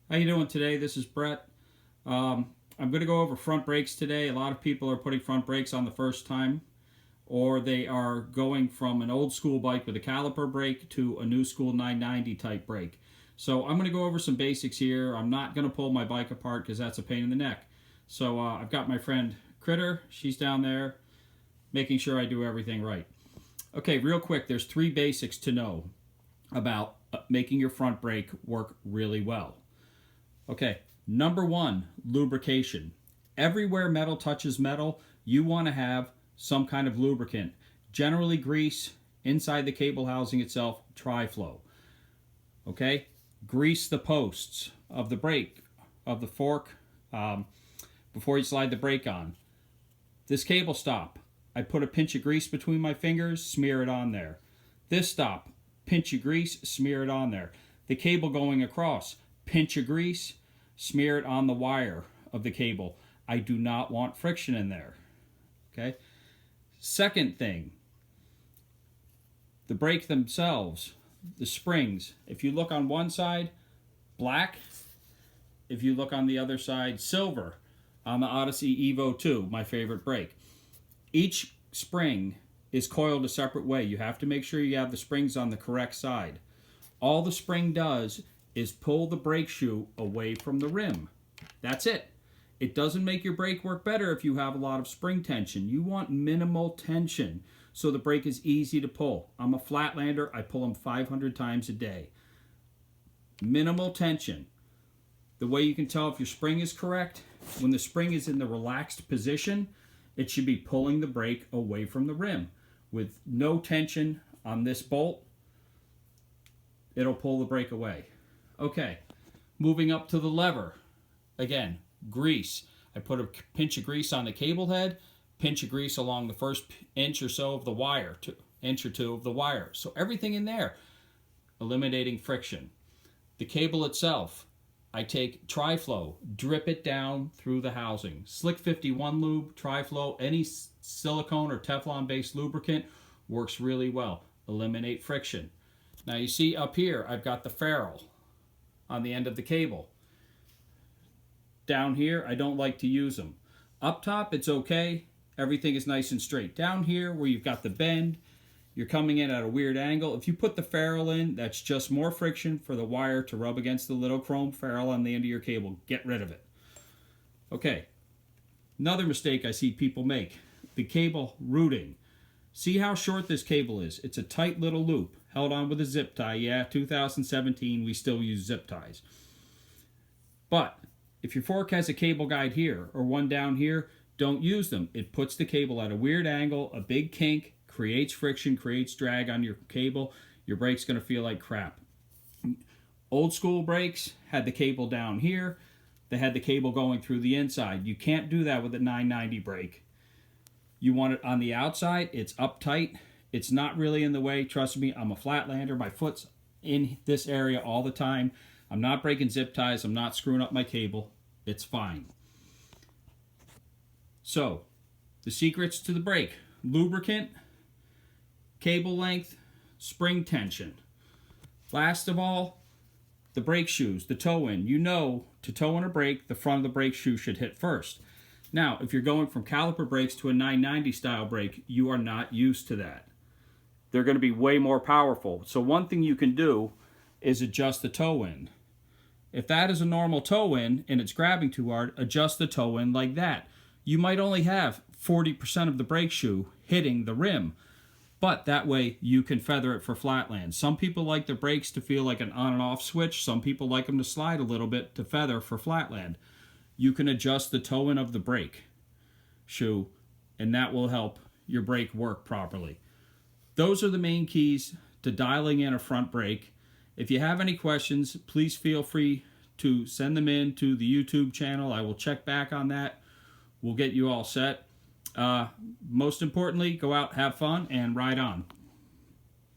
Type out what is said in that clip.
How you doing today? This is Brett. I'm going to go over front brakes today. A lot of people are putting front brakes on the first time, or they are going from an old school bike with a caliper brake to a new school 990 type brake. So I'm going to go over some basics here. I'm not going to pull my bike apart because that's a pain in the neck. So I've got my friend Critter. She's down there making sure I do everything right. Okay, real quick, there's 3 basics to know about making your front brake work really well. Okay, number 1, lubrication. Everywhere metal touches metal, you want to have some kind of lubricant. Generally grease, inside the cable housing itself, tri-flow. Okay, grease the posts of the brake, of the fork, before you slide the brake on. This cable stop, I put a pinch of grease between my fingers, smear it on there. This stop, pinch of grease, smear it on there. The cable going across, pinch of grease, smear it on the wire of the cable. I do not want friction in there. Okay. Second thing, the brake themselves, the springs. If you look on one side, black. If you look on the other side, silver. On the Odyssey Evo 2, my favorite brake. Each spring is coiled a separate way. You have to make sure you have the springs on the correct side. All the spring does is pull the brake shoe away from the rim. That's it. It doesn't make your brake work better if you have a lot of spring tension. You want minimal tension so the brake is easy to pull. I'm a flatlander. I pull them 500 times a day. Minimal tension. The way you can tell if your spring is correct, when the spring is in the relaxed position, it should be pulling the brake away from the rim. With no tension on this bolt, it'll pull the brake away. Okay, moving up to the lever. Again, grease. I put a pinch of grease on the cable head, pinch of grease along the first inch or so of the wire, inch or two of the wire. So everything in there, eliminating friction. The cable itself, I take tri-flow, drip it down through the housing. Slic 51 lube, tri-flow, any silicone or Teflon based lubricant works really well. Eliminate friction. Now you see up here, I've got the ferrule on the end of the cable. Down here, I don't like to use them. Up top, it's okay. Everything is nice and straight. Down here, where you've got the bend, you're coming in at a weird angle. If you put the ferrule in, that's just more friction for the wire to rub against the little chrome ferrule on the end of your cable. Get rid of it. Okay. Another mistake I see people make, the cable routing. See how short this cable is. It's a tight little loop held on with a zip tie. Yeah, 2017, we still use zip ties. But if your fork has a cable guide here or one down here, don't use them. It puts the cable at a weird angle, a big kink, creates friction, creates drag on your cable. Your brake's going to feel like crap. Old school brakes had the cable down here. They had the cable going through the inside. You can't do that with a 990 brake. You want it on the outside. It's uptight. It's not really in the way. Trust me, I'm a flatlander. My foot's in this area all the time. I'm not breaking zip ties. I'm not screwing up my cable. It's fine. So, the secrets to the brake. Lubricant, cable length, spring tension. Last of all, the brake shoes, the toe-in. You know, to toe in a brake, the front of the brake shoe should hit first. Now, if you're going from caliper brakes to a 990 style brake, you are not used to that. They're going to be way more powerful. So one thing you can do is adjust the toe-in. If that is a normal toe-in and it's grabbing too hard, adjust the toe-in like that. You might only have 40% of the brake shoe hitting the rim, but that way you can feather it for flatland. Some people like their brakes to feel like an on and off switch. Some people like them to slide a little bit to feather for flatland. You can adjust the toe-in of the brake shoe, and that will help your brake work properly. Those are the main keys to dialing in a front brake. If you have any questions, please feel free to send them in to the YouTube channel. I will check back on that. We'll get you all set. Most importantly, go out, have fun, and ride on.